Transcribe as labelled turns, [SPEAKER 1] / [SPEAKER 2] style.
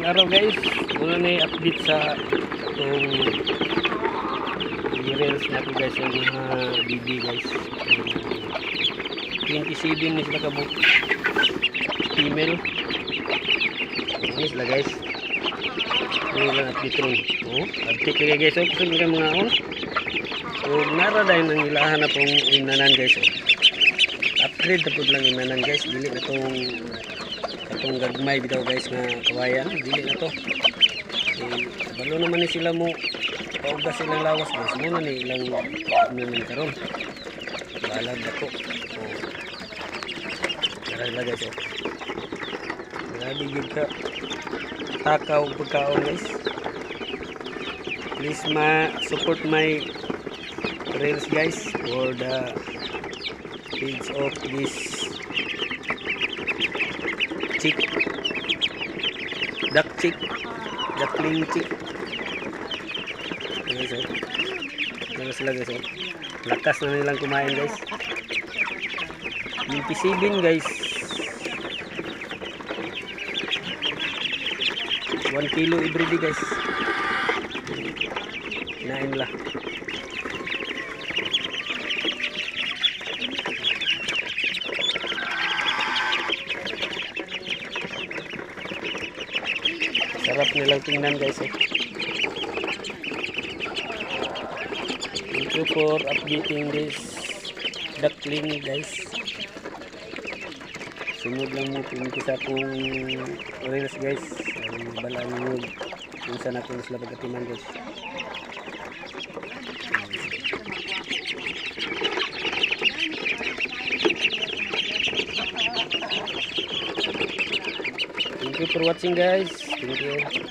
[SPEAKER 1] araw guys, muna na update sa itong reels na ito guys, yung mga BB guys. 27 na sila kabuk female. Ini sila guys. Ini lang update rin. Update lagi guys. So kusog mga mga on. So nara dahil nang ilahan na pong inanan guys. Upgrade na po lang inanan guys. Dili na itong gagmay bitaw guys nga kawayan. Dili na to. Balo naman ni sila mo paugas silang lawas guys. Muna ni ilang inanan karon. Balag ako. Tara guys. Grabe gid ka takaw pagkaon guys. Please support my reels guys for the page of this chick, duckling chick. Guys, sila guys. Lakas na nilang kumain guys. Yung P7 guys. 1 kilo everyday guys. Kinain nila. Sarap nilang tingnan guys. Thank you for updating this duckling guys. Sunod lang mo pinito sa akong reels guys. Balaan nyo kung saan natin sila pagkatiman guys. Thank you for watching guys. Thank you.